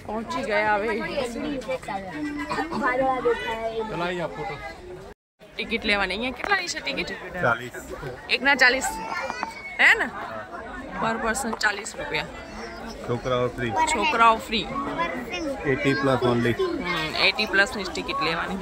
પહોંચી ગયા હવે ટિકિટ લેવાની અહીંયા કેટલાની છે ટિકિટ 40 એકના 40 હે ને પર પર્સન 40 રૂપિયા છોકરાઓ ફ્રી 80 પ્લસ ઓનલી 80 પ્લસ ની ટિકિટ લેવાની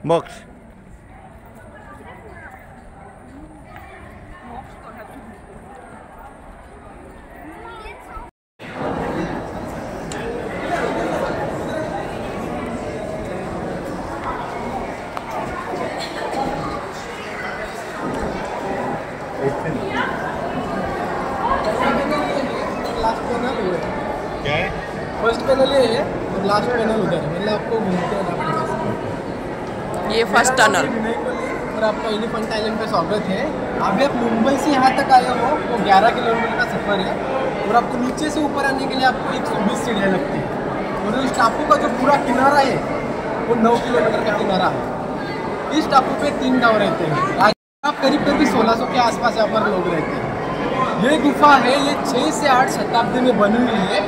Mox. क्या है? फर्स्ट पैनल ये है और लास्ट पैनल उधर है, मतलब आपको घूमते रहना पड़ेगा। ये फर्स्ट टनल और आपका एलिफेंट आइलैंड पे स्वागत है। अभी आप मुंबई से यहाँ तक आए हो तो 11 किलोमीटर का सफ़र है और आपको नीचे से ऊपर आने के लिए आपको 120 सीढ़ियाँ लगती है और इस टापू का जो पूरा किनारा है वो 9 किलोमीटर का किनारा है। इस टापू पे 3 गाँव रहते हैं। आप करीब 1600 के आसपास यहाँ पर लोग रहते हैं। ये गुफा है, ये 6 से 8 शताब्दी में बनी हुई है,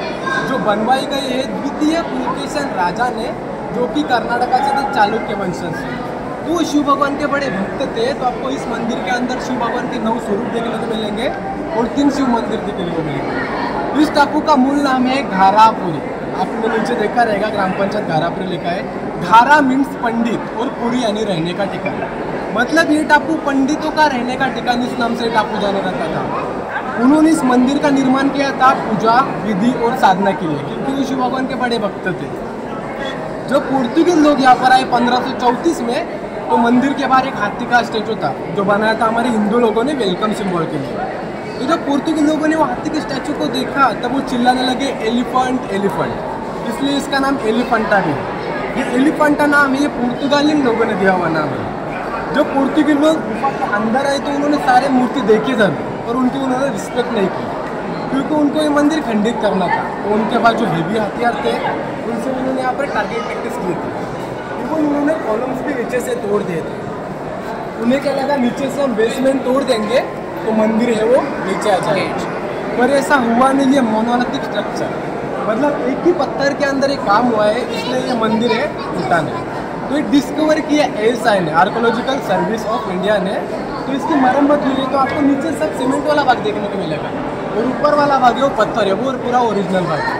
जो बनवाई गई है द्वितीय पुलकेशन राजा ने, जो कि कर्नाटका से थे, चालुक्य वंशज से। तो शिव भगवान के बड़े भक्त थे, तो आपको इस मंदिर के अंदर शिव भगवान के 9 स्वरूप देखने को मिलेंगे और 3 शिव मंदिर देखने को मिलेंगे। इस टापू का मूल नाम है घारापुरी। आपने नीचे देखा रहेगा ग्राम पंचायत घारापुरी लिखा है। घारा मीन्स पंडित और पुरी यानी रहने का ठिकाना, मतलब ये टापू पंडितों का रहने का ठिकाना, इस नाम से टापू जाना जाता था। उन्होंने इस मंदिर का निर्माण किया था पूजा विधि और साधना के लिए, क्योंकि वो शिव भगवान के बड़े भक्त थे। जो पुर्तगाली लोग यहाँ पर आए 1534 में, तो मंदिर के बाहर एक हाथी का स्टैचू था जो बनाया था हमारे हिंदू लोगों ने वेलकम सिंबल के लिए। तो जब पुर्तगाली लोगों ने वो हाथी के स्टैचू को देखा तब वो चिल्लाने लगे एलिफेंट एलिफेंट, इसलिए इसका नाम एलिफेंटा भी है। ये एलिफेंटा नाम है, ये पुर्तगाली लोगों ने दिया हुआ नाम है। जो पुर्तगाली लोग गुफा के अंदर आए तो उन्होंने सारे मूर्ति देखे जरूर, और उनकी उन्होंने रिस्पेक्ट नहीं की, क्योंकि उनको ये मंदिर खंडित करना था। तो उनके पास जो हेवी हथियार थे उनसे उन्होंने यहाँ पर टारगेट प्रैक्टिस की थी। इवन उन्होंने कॉलम्स भी नीचे से तोड़ दिए थे। उन्हें क्या लगा नीचे से हम बेसमेंट तोड़ देंगे तो मंदिर है वो नीचे आ जाएगा, पर ऐसा हुआ नहीं। ये मोनोलिथिक स्ट्रक्चर, मतलब एक ही पत्थर के अंदर एक काम हुआ है, इसलिए ये मंदिर है टूटा नहीं। तो ये डिस्कवर किया ASI ने, आर्कोलॉजिकल सर्विस ऑफ इंडिया ने। तो इसकी मरम्मत हुई है, तो आपको नीचे सब सीमेंट वाला भाग देखने को मिलेगा और ऊपर वाला भाग है वो पत्थर है, वो पूरा ओरिजिनल भाग है।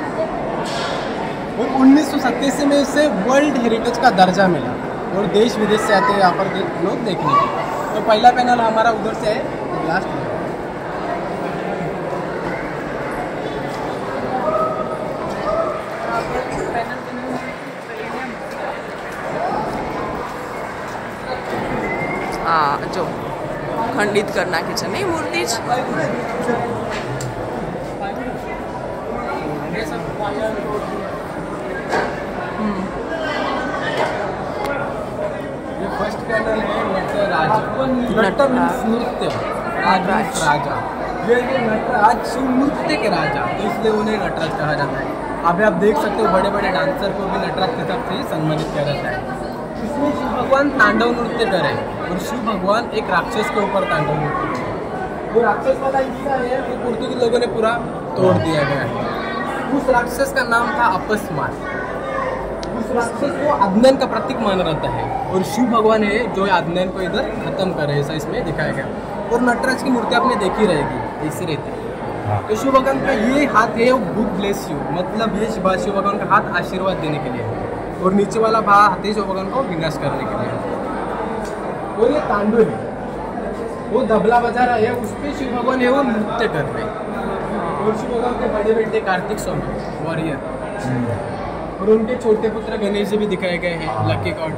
और 1987 में इसे वर्ल्ड हेरिटेज का दर्जा मिला और देश विदेश से आते हैं यहाँ पर लोग देखने के। तो पहला पैनल हमारा उधर से है, लास्ट जो खंडित करना के नहीं मूर्ति फर्स्ट पैनल है नटराज। नट मीन्स नृत्य, राजा। ये नटराज शिव नृत्य के राजा, तो इसलिए उन्हें नटराज कहा जाता है। अभी आप देख सकते हो बड़े बड़े डांसर को भी नटराज के हिसाब से सम्मानित किया जाता है। इसमें शिव भगवान तांडव नृत्य करे और शिव भगवान एक राक्षस के ऊपर तांडव नृत्य करे। वो राक्षस वाला हिस्सा है वो पुर्तगाली लोगों ने पूरा तोड़ दिया गया है। उस राक्षस का नाम था अपस्मार। उस राक्षस को अज्ञान का प्रतीक माना जाता है और शिव भगवान है जो अज्ञान को इधर खत्म करे, ऐसा इसमें दिखाया गया। और नटराज की मूर्ति आपने देखी रहेगी, ऐसे रहती है। तो शिव भगवान का ये हाथ है वो गुड ब्लेस यू, मतलब ये शिव भगवान का हाथ आशीर्वाद देने के लिए, और नीचे वाला हाथ है शिव भगवान को विनाश करने के लिए। और ये तांडव है, वो तबला बजा रहा है, उस पे शिव भगवान है वो नृत्य कर रहे हैं। और शिव भगवान के बड़े बेटे कार्तिक स्वामी वॉरियर और उनके छोटे पुत्र गणेश जी भी दिखाए गए हैं, लकी गॉड।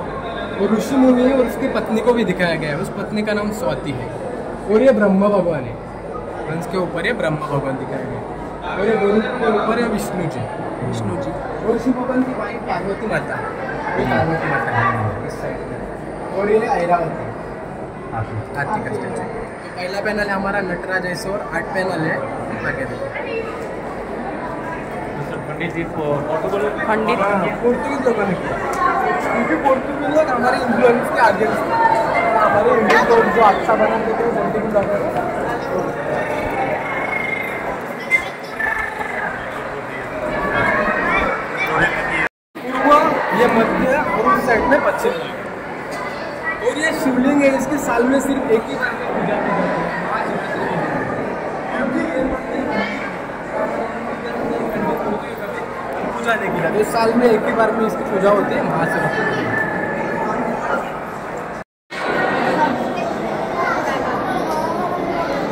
और ऋषि मुनि और उसकी पत्नी को भी दिखाया गया है, उस पत्नी का नाम स्वाति है। और ये ब्रह्मा भगवान है, हंस के ऊपर ये ब्रह्मा भगवान दिखाए गए। और ये गरुड़ के ऊपर है विष्णु जी। और शिव भगवान की वाइफ पार्वती माता, ये पार्वती माता है इस साइड में। और ये ऐरावती हाथी का स्टैचू। तो पहला पैनल है हमारा नटराज ऐसे और 8 पैनल है आगे देखिए। पंडित जी पोर्टुगल पंडित पोर्तुगीज लोगों ने किया, क्योंकि पोर्तुगीज लोग हमारे इन्फ्लुएंस के आगे हमारे इंडियन लोग जो अच्छा बनाते थे पोर्तुगीज लोग। ये मध्य और उस साइड में पश्चिम और ये शिवलिंग है, इसके साल में सिर्फ एक ही बार में पूजा की जाती है, क्योंकि ये पूजा नहीं की जाती, साल में एक ही बार में इसकी पूजा होती है, वहाँ से होती है।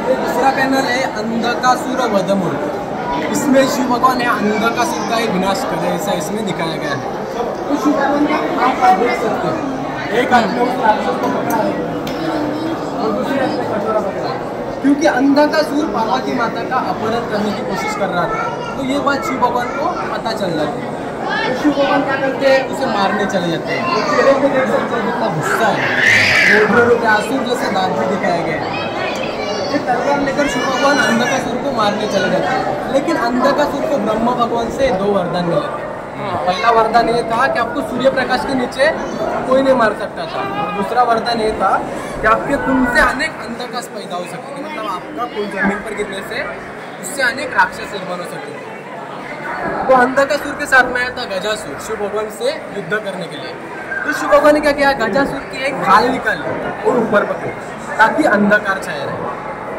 ये दूसरा पैनल है अंधकासुर वध मूर्ति। इसमें शिव भगवान है अंधकासुर का एक विनाश करे, ऐसा इसमें दिखाया गया है। तो शिव भगवान का आप देख सकते हो, एक हाथ में उस राक्षस को पकड़ा है और दूसरे हाथ में कटोरा पकड़ा है, क्योंकि अंधकासुर पार्वती माता का अपहरण करने की कोशिश कर रहा था। तो ये बात शिव भगवान को पता चल जाती है, तो शिव भगवान क्या करते हैं, उसे मारने चले जाते हैं। तो चेहरे को देख सकते हैं कितना गुस्सा है, रोड आंसू जैसे दांत भी दिखाए गए हैं। ये तलवार लेकर शिव भगवान अंधकासुर को मारने चले जाते हैं, लेकिन अंधकासुर को ब्रह्मा भगवान से 2 वरदान मिले थे। पहला वरदान ये था कि आपको सूर्य प्रकाश के नीचे कोई नहीं मार सकता था, और दूसरा वरदान ये था कि आपके खून से अनेक अंधकाश पैदा हो सकते थे, मतलब आपका खून जमीन पर गिरने से उससे अनेक राक्षस निर्माण हो सकते थे। तो अंधकासुर के साथ में आया था गजासुर शिव भगवान से युद्ध करने के लिए। तो शिव भगवान ने क्या किया, गजासुर की एक खाल निकाली और ऊपर पकड़ी ताकि अंधकार छाया रहे।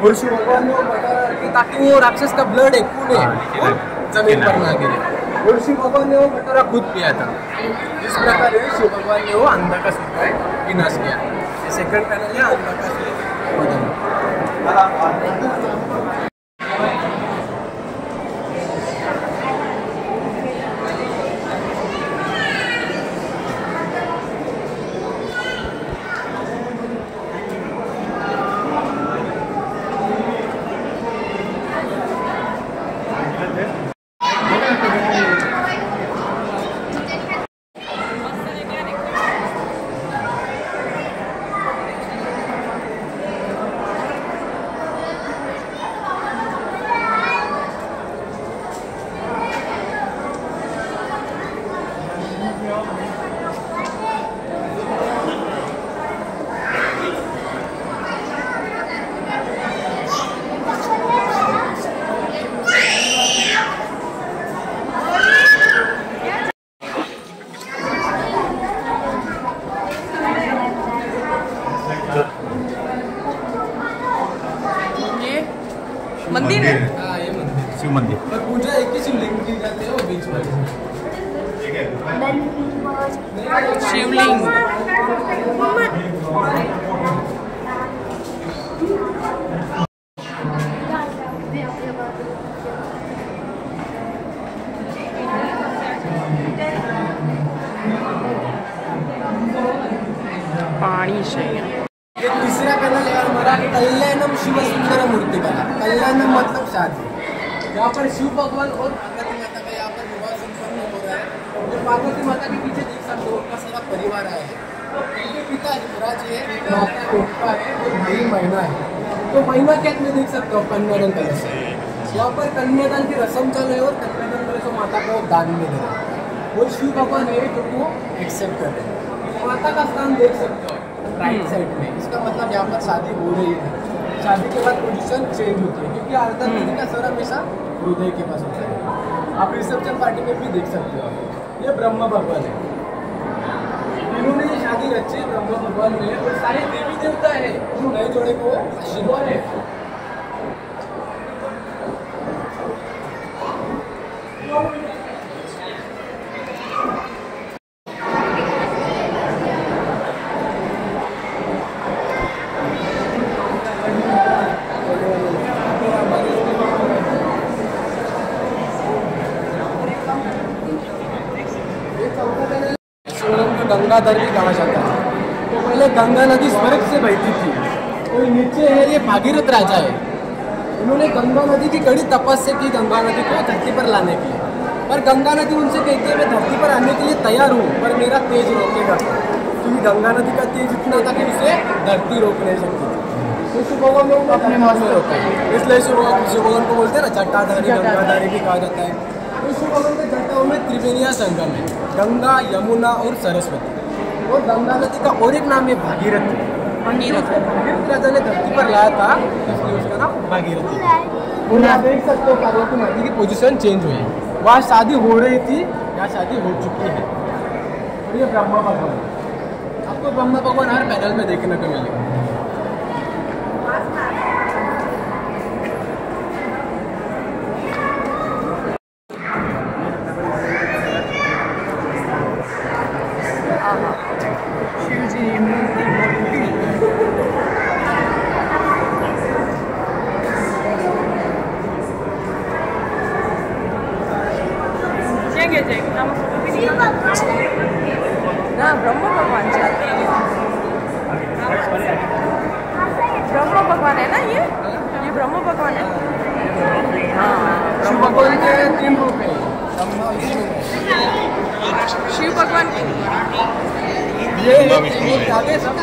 और शिव भगवान ने वो बता रखी ताकि वो राक्षस का ब्लड है, खून है, वो जमीन पर ना गिरे। और शिव भगवान ने वो कटोरा खुद पिया था। इस प्रकार शिव भगवान ने वो अंधकासुर का विनाश किया। सेकंड पैनल है अंधकासुर। मंदिर है। हाँ, ये मंदिर शिव मंदिर। पर पूजा एक ही शिवलिंग की जाती है, वो बीच में शिवलिंग। पानी चाहिए। ये तीसरा पैनल है हमारा कल्याणम शिव सुंदर मूर्ति कला। कल्याणम मतलब शादी। यहाँ पर शिव भगवान और पार्वती माता का यहाँ पर विवाह संपन्न हो रहा है। और पार्वती माता के पीछे देख सकते हो उनका सारा परिवार आया है। उनके पिता युवराज है, माता रोपा है और भाई महीना है। तो महीना क्या में देख सकते हो कन्यादान कलश है। यहाँ पर कन्यादान की रस्म चल रही है और कन्यादान कलश माता को दान में दे रहे हैं। वो शिव भगवान है जो वो एक्सेप्ट कर रहे हैं। माता का स्थान देख सकते हो राइट साइड में। इसका मतलब यहाँ पर शादी हो रही है। शादी के बाद पोजीशन चेंज होती है, क्योंकि आरती का सर हमेशा हृदय के पास होता है। आप रिसेप्शन पार्टी में भी देख सकते हो। ये ब्रह्मा भगवान है, इन्होंने ये शादी रची है ब्रह्मा भगवान ने। और सारे देवी देवता है जो नए जोड़े को आशीर्वाद है। जटाधार भी कहा जाता है। तो पहले गंगा नदी स्वर्ग से बहती थी। तो नीचे है ये भागीरथ राजा है। उन्होंने गंगा नदी की कड़ी तपस्या की गंगा नदी को धरती पर लाने के लिए। पर गंगा नदी उनसे कहती है मैं धरती पर आने के लिए तैयार हूँ, पर मेरा तेज रोकेगा, क्योंकि गंगा नदी का तेज इतना था कि उसे धरती रोक नहीं सकती थी। तो शिव भगवान ने उनको अपने हाथ में रोका है, इसलिए शिव भगवान को बोलते हैं ना जटाधारी गंगाधारी भी कहा जाता है। तो शिव भगवान के जटाओं में त्रिवेणिया संगम है, गंगा यमुना और सरस्वती। और गंगा नदी का और एक नाम है भागीरथी। भागीरथ राजा ने धरती पर लाया था, इसलिए उसका नाम भागीरथी। और आप देख सकते हो पार्वती माता की पोजीशन चेंज हुई, वहाँ शादी हो रही थी, यहाँ शादी हो चुकी है। और ये ब्रह्मा भगवान, आपको ब्रह्मा भगवान हर पैनल में देखने को मिलेगा। शिव जी मूर्ति मोटी ना ब्रह्म भगवान ब्रह्म भगवान है ना ये ब्रह्म भगवान है। हाँ शिव भगवान के 3 रूप है। शिव भगवान ये आगे सब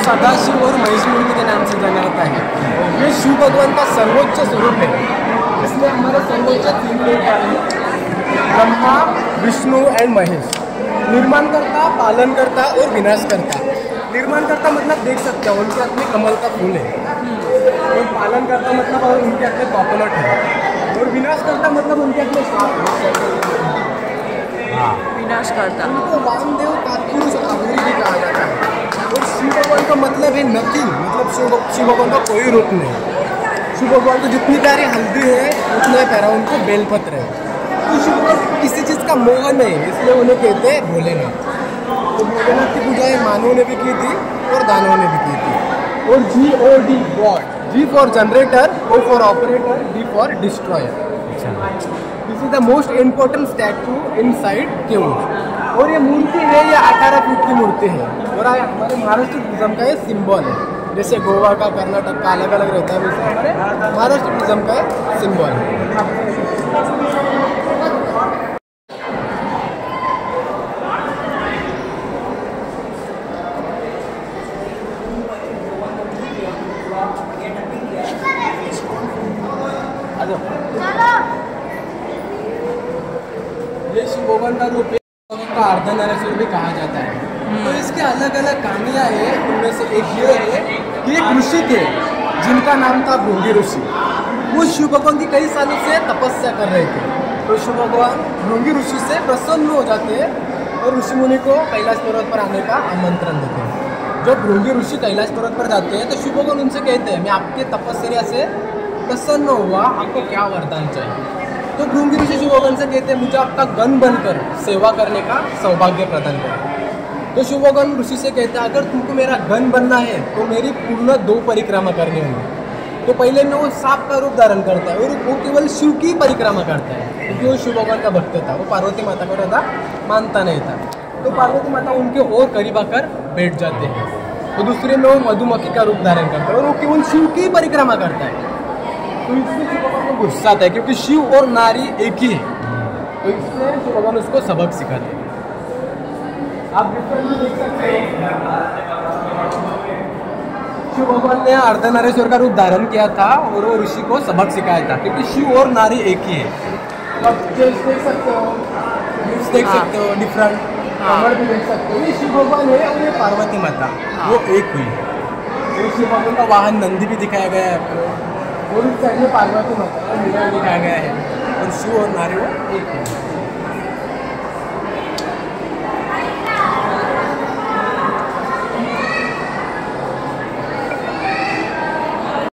सदाशिव और महेश मूर्ति के नाम से जाना जाता है। ये शिव भगवान का सर्वोच्च स्वरूप है। इसमें हमारे सर्वोच्च 3 लोग हैं, ब्रह्मा विष्णु एंड महेश। निर्माण करता, पालन करता और विनाश करता। निर्माण करता मतलब देख सकते हो उनके हाथ में कमल का फूल है, और पालन करता मतलब और उनके हाथ में कोकोनट है, और विनाश करता मतलब उनके हाथ में सांप है। विनाश करता उनको वामदेव कापुरुष आहुरी भी कहा जाता है। और शिव भगवान का मतलब है नथिंग, मतलब शिव भगवान का कोई रूप नहीं। शिव भगवान को जितनी प्यारी हल्दी है उतना प्यारा उनको बेलपत्र है। तो शिव भगवान किसी चीज़ का मोह नहीं, इसलिए उन्हें कहते हैं भोलेनाथ। तो भोलेनाथ की पूजा मानवों ने भी की थी और दानवों ने भी की थी। और GOD God, G for generator, O for operator, D for destroyer. This is the most important statue inside cave. और ये मूर्ति है, ये 18 फीट की मूर्ति है, और हमारे महाराष्ट्र टूरिज्म का ये सिंबल है। जैसे गोवा का, कर्नाटक का अलग अलग रहता है, वैसे हमारे महाराष्ट्र टूरिज्म का सिंबल है। ये शिव भगवान का रूप है, भगवान का अर्धनारीश्वर भी कहा जाता है। तो इसके अलग अलग कहानियाँ हैं। उनमें से एक ये है कि एक ऋषि थे जिनका नाम था भृंगी ऋषि। वो शिव भगवान की कई सालों से तपस्या कर रहे थे। तो शिव भगवान भृंगी ऋषि से प्रसन्न हो जाते हैं और ऋषि मुनि को कैलाश पर्वत पर आने का आमंत्रण देते हैं। जब भृंगी ऋषि कैलाश पर्वत पर जाते हैं तो शिव भगवान उनसे कहते हैं मैं आपके तपस्या से प्रसन्न हुआ, आपको क्या वरदान चाहिए। तो भृंगी ऋषि शिव भगवान से कहते हैं मुझे आपका गण बनकर सेवा करने का सौभाग्य प्रदान करें। तो शिव भगवान ऋषि से कहते हैं अगर तुमको मेरा गण बनना है तो मेरी पूर्ण 2 परिक्रमा करनी होगी। तो पहले में वो सांप का रूप धारण करता है और वो केवल शिव की परिक्रमा करता है, क्योंकि वो शिव भगवान का भक्त था, वो पार्वती माता को ज़्यादा मानता नहीं था। तो पार्वती माता उनके और करीब आकर बैठ जाते हैं। तो दूसरे में वो मधुमक्खी का रूप धारण करता है और वो केवल शिव की परिक्रमा करता है। तो इससे शिव भगवान को गुस्सा आता है, क्योंकि शिव और नारी एक ही है। तो इससे शिव भगवान उसको सबक सिखाते हैं। आप देख सकते हैं शिव भगवान ने अर्धनारीश्वर का रूप धारण किया था और वो ऋषि को सबक सिखाया था, क्योंकि शिव और नारी एक ही है। आप देख सकते हो, देख सकते हो डिफरेंट कमर भी देख सकते हो। ये शिव भगवान है और ये पार्वती माता वो एक हुई। तो शिव भगवान का वाहन नंदी भी दिखाया गया है आपको, और इस साइड में पार्वती माता का मिरर दिखाया गया है, और शिव और नारी वो एक है।